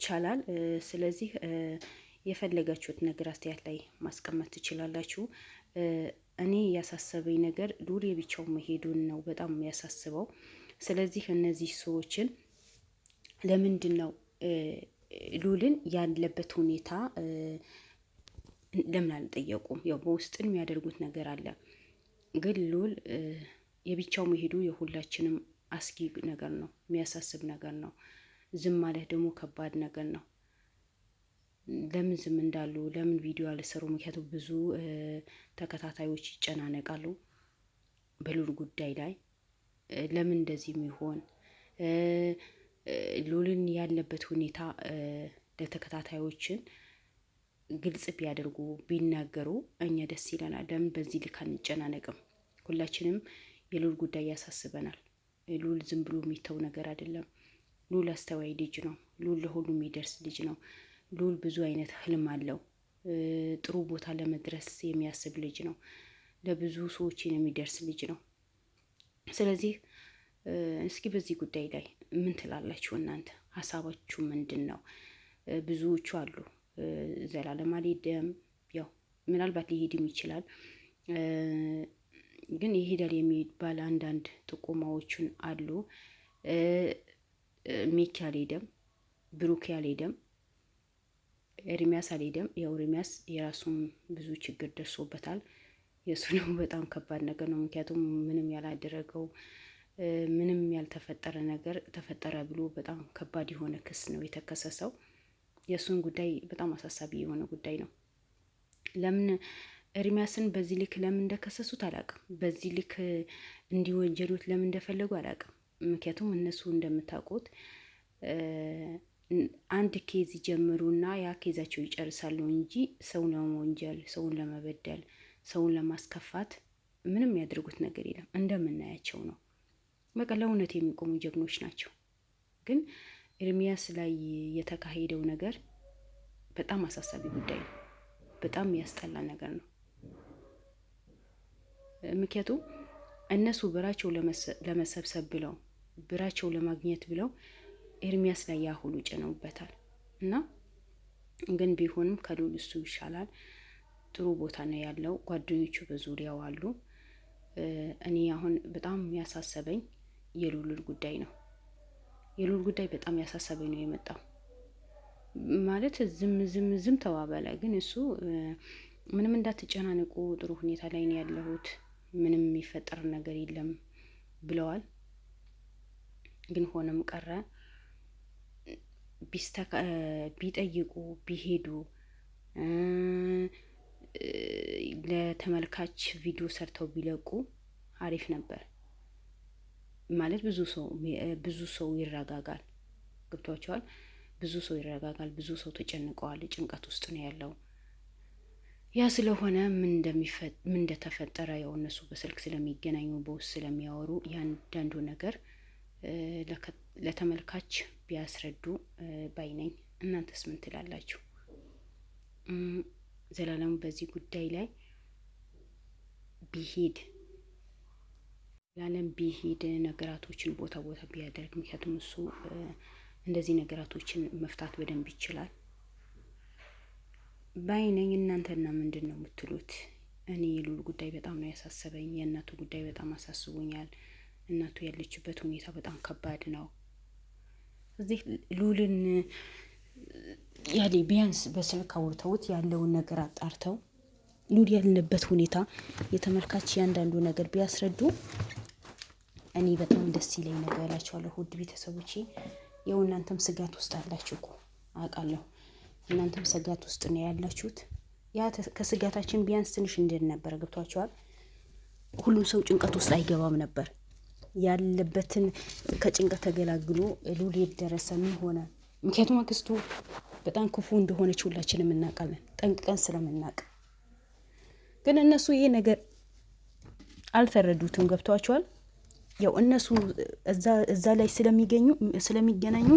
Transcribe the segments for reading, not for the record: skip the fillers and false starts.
ይቻላል። ስለዚህ የፈለጋችሁት ነገር አስተያየት ላይ ማስቀመጥ ትችላላችሁ። እኔ ያሳሰበኝ ነገር ሉል የብቻው መሄዱን ነው በጣም ያሳስበው። ስለዚህ እነዚህ ሰዎችን ለምንድን ነው ሉልን ያለበት ሁኔታ ለምን አልጠየቁም? ያው በውስጥን የሚያደርጉት ነገር አለ። ግን ሉል የብቻው መሄዱ የሁላችንም አስጊ ነገር ነው፣ የሚያሳስብ ነገር ነው። ዝም ማለት ደግሞ ከባድ ነገር ነው። ለምን ዝም እንዳሉ ለምን ቪዲዮ አልሰሩ? ምክንያቱም ብዙ ተከታታዮች ይጨናነቃሉ በሉል ጉዳይ ላይ። ለምን እንደዚህ የሚሆን ሉልን ያለበት ሁኔታ ለተከታታዮችን ግልጽ ቢያደርጉ ቢናገሩ እኛ ደስ ይለናል። ለምን በዚህ ልክ አንጨናነቅም? ሁላችንም የሉል ጉዳይ ያሳስበናል። ሉል ዝም ብሎ የሚተው ነገር አይደለም። ሉል አስተዋይ ልጅ ነው። ሉል ለሁሉ የሚደርስ ልጅ ነው። ሉል ብዙ አይነት ህልም አለው። ጥሩ ቦታ ለመድረስ የሚያስብ ልጅ ነው። ለብዙ ሰዎችን የሚደርስ ልጅ ነው። ስለዚህ እስኪ በዚህ ጉዳይ ላይ ምን ትላላችሁ እናንተ? ሀሳባችሁ ምንድን ነው? ብዙዎቹ አሉ ዘላለም አልሄደም፣ ያው ምናልባት ሊሄድም ይችላል፣ ግን ይሄዳል የሚባል አንዳንድ ጥቆማዎችን አሉ። ሚኪ አልሄደም፣ ብሩክ አልሄደም፣ ኤርሚያስ አልሄደም። ያው ኤርሚያስ የራሱን ብዙ ችግር ደርሶበታል። የእሱ ነው በጣም ከባድ ነገር ነው። ምክንያቱም ምንም ያላደረገው ምንም ያልተፈጠረ ነገር ተፈጠረ ብሎ በጣም ከባድ የሆነ ክስ ነው የተከሰሰው። የእሱን ጉዳይ በጣም አሳሳቢ የሆነ ጉዳይ ነው። ለምን ኤርሚያስን በዚህ ልክ ለምን እንደከሰሱት አላውቅም። በዚህ ልክ እንዲወንጀሉት ለምን እንደፈለጉ አላውቅም። ምክንያቱም እነሱ እንደምታውቁት አንድ ኬዝ ይጀምሩና ያ ኬዛቸው ይጨርሳሉ እንጂ ሰውን ለመወንጀል፣ ሰውን ለመበደል፣ ሰውን ለማስከፋት ምንም ያደርጉት ነገር የለም። እንደምናያቸው ነው። በቃ ለእውነት የሚቆሙ ጀግኖች ናቸው። ግን ኤርሚያስ ላይ የተካሄደው ነገር በጣም አሳሳቢ ጉዳይ ነው። በጣም ያስጠላ ነገር ነው። ምክንያቱም እነሱ ብራቸው ለመሰብሰብ ብለው ብራቸው ለማግኘት ብለው ኤርሚያስ ላይ ያ ሁሉ ጭነውበታል። እና ግን ቢሆንም ከሉል እሱ ይሻላል። ጥሩ ቦታ ነው ያለው። ጓደኞቹ በዙሪያው አሉ። እኔ አሁን በጣም ያሳሰበኝ የሉል ጉዳይ ነው። የሉል ጉዳይ በጣም ያሳሰበኝ ነው የመጣው ማለት ዝም ተባበለ። ግን እሱ ምንም እንዳትጨናነቁ ጥሩ ሁኔታ ላይ ነው ያለሁት፣ ምንም የሚፈጠር ነገር የለም ብለዋል። ግን ሆነም ቀረ ቢጠይቁ ቢሄዱ ለተመልካች ቪዲዮ ሰርተው ቢለቁ አሪፍ ነበር። ማለት ብዙ ሰው ይረጋጋል። ገብቷቸዋል። ብዙ ሰው ይረጋጋል። ብዙ ሰው ተጨንቀዋል። ጭንቀት ውስጥ ነው ያለው። ያ ስለሆነ ምን እንደተፈጠረ ያው እነሱ በስልክ ስለሚገናኙ በውስጥ ስለሚያወሩ ያንዳንዱ ነገር ለተመልካች ቢያስረዱ ባይነኝ። እናንተስ ምን ትላላችሁ? ዘላለሙ በዚህ ጉዳይ ላይ ቢሄድ ነገራቶችን ቦታ ቢያደርግ፣ ምክንያቱም እሱ እንደዚህ ነገራቶችን መፍታት በደንብ ይችላል ባይነኝ። እናንተና ምንድን ነው የምትሉት? እኔ የሉል ጉዳይ በጣም ነው ያሳሰበኝ። የእናቱ ጉዳይ በጣም አሳስቦኛል። እናቱ ያለችበት ሁኔታ በጣም ከባድ ነው። እዚህ ሉልን ያሌ ቢያንስ በስልክ አውርተውት ያለውን ነገር አጣርተው ሉል ያለበት ሁኔታ የተመልካች ያንዳንዱ ነገር ቢያስረዱ እኔ በጣም ደስ ይለኝ ነበር ያላችኋለሁ። ውድ ቤተሰቦቼ ያው እናንተም ስጋት ውስጥ አላችሁ እኮ አውቃለሁ። እናንተም ስጋት ውስጥ ነው ያላችሁት። ያ ከስጋታችን ቢያንስ ትንሽ እንድን ነበር። ገብቷችኋል? ሁሉም ሰው ጭንቀት ውስጥ አይገባም ነበር። ያለበትን ከጭንቀት ተገላግሎ ሉል የደረሰ ምን ሆነ? ምክንያቱም አክስቱ በጣም ክፉ እንደሆነች ሁላችንም እናውቃለን፣ ጠንቅቀን ስለምናውቅ። ግን እነሱ ይሄ ነገር አልተረዱትም። ገብቷቸዋል። ያው እነሱ እዛ ላይ ስለሚገናኙ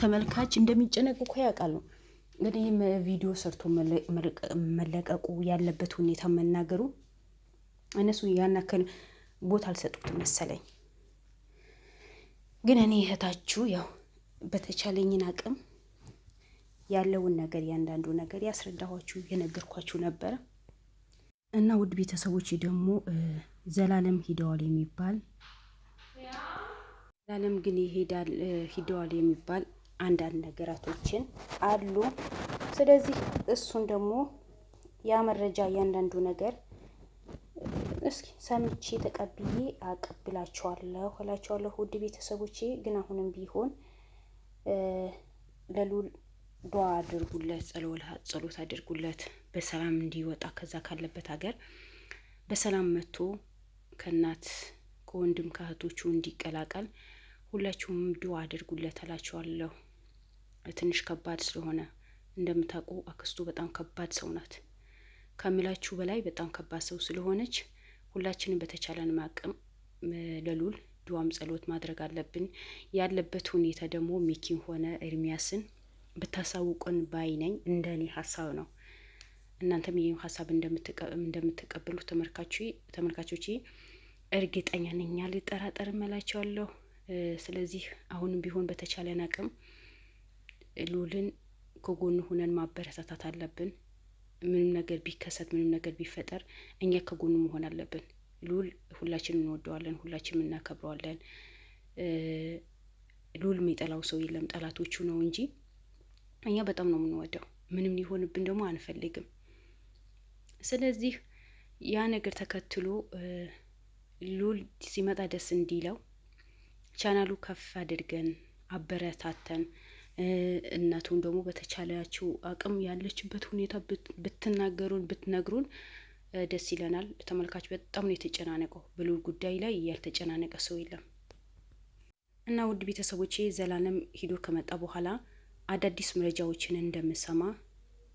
ተመልካች እንደሚጨነቁ እኮ ያውቃሉ። ግን ይህም ቪዲዮ ሰርቶ መለቀቁ ያለበት ሁኔታ መናገሩ እነሱ ያን ያክል ቦታ አልሰጡትም መሰለኝ። ግን እኔ እህታችሁ ያው በተቻለኝን አቅም ያለውን ነገር ያንዳንዱ ነገር ያስረዳኋችሁ የነገርኳችሁ ነበረ። እና ውድ ቤተሰቦች ደግሞ ዘላለም ሂደዋል የሚባል ዘላለም ግን ሂደዋል የሚባል አንዳንድ ነገራቶችን አሉ። ስለዚህ እሱን ደግሞ ያ መረጃ እያንዳንዱ ነገር እስኪ ሰምቼ ተቀብዬ አቀብላችኋለሁ እላችኋለሁ ውድ ቤተሰቦቼ። ግን አሁንም ቢሆን ለሉል ዱዓ አድርጉለት፣ ጸሎት አድርጉለት በሰላም እንዲወጣ ከዛ ካለበት ሀገር በሰላም መጥቶ ከእናት ከወንድም ከእህቶቹ እንዲቀላቀል ሁላችሁም ዱዓ አድርጉለት እላችኋለሁ። ትንሽ ከባድ ስለሆነ እንደምታውቁ አክስቱ በጣም ከባድ ሰው ናት ከምላችሁ በላይ በጣም ከባድ ሰው ስለሆነች ሁላችንም በተቻለን አቅም ለሉል ዱዓም ጸሎት ማድረግ አለብን። ያለበት ሁኔታ ደግሞ ሚኪን ሆነ ኤርሚያስን ብታሳውቁን ባይ ነኝ። እንደኔ ሀሳብ ነው። እናንተም ይሄን ሀሳብ እንደምትቀበሉ ተመልካቾቼ እርግጠኛ ነኝ፣ አልጠራጠርም እላቸዋለሁ። ስለዚህ አሁንም ቢሆን በተቻለን አቅም ሉልን ከጎኑ ሆነን ማበረታታት አለብን። ምንም ነገር ቢከሰት ምንም ነገር ቢፈጠር እኛ ከጎኑ መሆን አለብን። ሉል ሁላችንም እንወደዋለን፣ ሁላችንም እናከብረዋለን። ሉል የሚጠላው ሰው የለም፣ ጠላቶቹ ነው እንጂ እኛ በጣም ነው የምንወደው። ምንም ሊሆንብን ደግሞ አንፈልግም። ስለዚህ ያ ነገር ተከትሎ ሉል ሲመጣ ደስ እንዲለው ቻናሉ ከፍ አድርገን አበረታተን እናቱን ደግሞ በተቻላችሁ አቅም ያለችበት ሁኔታ ብትነግሩን ደስ ይለናል። ተመልካች በጣም ነው የተጨናነቀው። በሉል ጉዳይ ላይ ያልተጨናነቀ ሰው የለም። እና ውድ ቤተሰቦቼ ዘላለም ሂዶ ከመጣ በኋላ አዳዲስ መረጃዎችን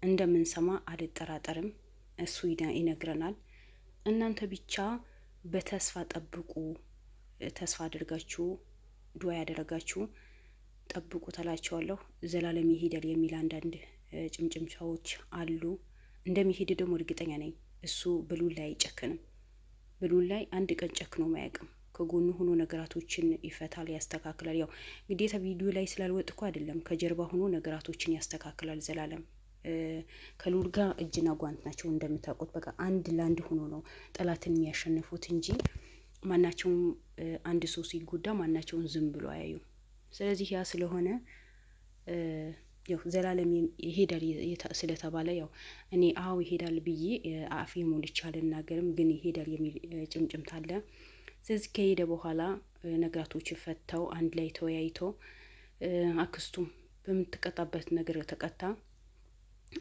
እንደምንሰማ አልጠራጠርም። እሱ ይነግረናል። እናንተ ብቻ በተስፋ ጠብቁ። ተስፋ አድርጋችሁ ዱዓ ያደረጋችሁ ጠብቁ ተላቸዋለሁ። ዘላለም ይሄዳል የሚል አንዳንድ ጭምጭምቻዎች አሉ። እንደሚሄድ ደግሞ እርግጠኛ ነኝ። እሱ በሉል ላይ አይጨክንም። በሉል ላይ አንድ ቀን ጨክኖ ማያውቅም። ከጎኑ ሆኖ ነገራቶችን ይፈታል፣ ያስተካክላል። ያው ግዴታ ቪዲዮ ላይ ስላልወጥኩ አይደለም፣ ከጀርባ ሆኖ ነገራቶችን ያስተካክላል። ዘላለም ከሉል ጋር እጅና ጓንት ናቸው እንደምታውቁት። በቃ አንድ ለአንድ ሆኖ ነው ጠላትን የሚያሸንፉት እንጂ ማናቸውም አንድ ሰው ሲጎዳ ማናቸውን ዝም ብሎ አያዩም። ስለዚህ ያ ስለሆነ ያው ዘላለም ይሄዳል ስለተባለ ያው እኔ አዎ ይሄዳል ብዬ አፌ ሞልቼ አልናገርም፣ ግን ይሄዳል የሚል ጭምጭምታ አለ። ስለዚህ ከሄደ በኋላ ነገራቶች ፈተው አንድ ላይ ተወያይተው አክስቱም በምትቀጣበት ነገር ተቀጣ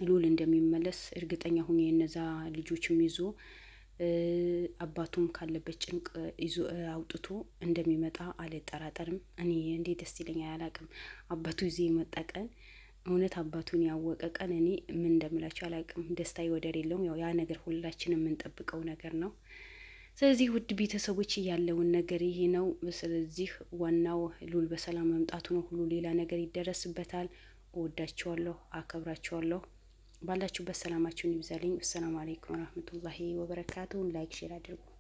ሉል እንደሚመለስ እርግጠኛ ሁኜ እነዛ ልጆችም ይዞ አባቱም ካለበት ጭንቅ ይዞ አውጥቶ እንደሚመጣ አልጠራጠርም። እኔ እንዴት ደስ ይለኛል አላውቅም። አባቱ ይዞ የመጣ ቀን እውነት አባቱን ያወቀ ቀን እኔ ምን እንደምላቸው አላውቅም። ደስታ ወደር የለውም። ያው ያ ነገር ሁላችንም የምንጠብቀው ነገር ነው። ስለዚህ ውድ ቤተሰቦች ያለውን ነገር ይሄ ነው። ስለዚህ ዋናው ሉል በሰላም መምጣቱ ነው። ሁሉ ሌላ ነገር ይደረስበታል። እወዳችኋለሁ፣ አከብራችኋለሁ። ባላችሁበት ሰላማችሁን ይብዛልኝ። ሰላም አለይኩም ወራህመቱላሂ ወበረካቱ። ላይክ ሼር አድርጉ።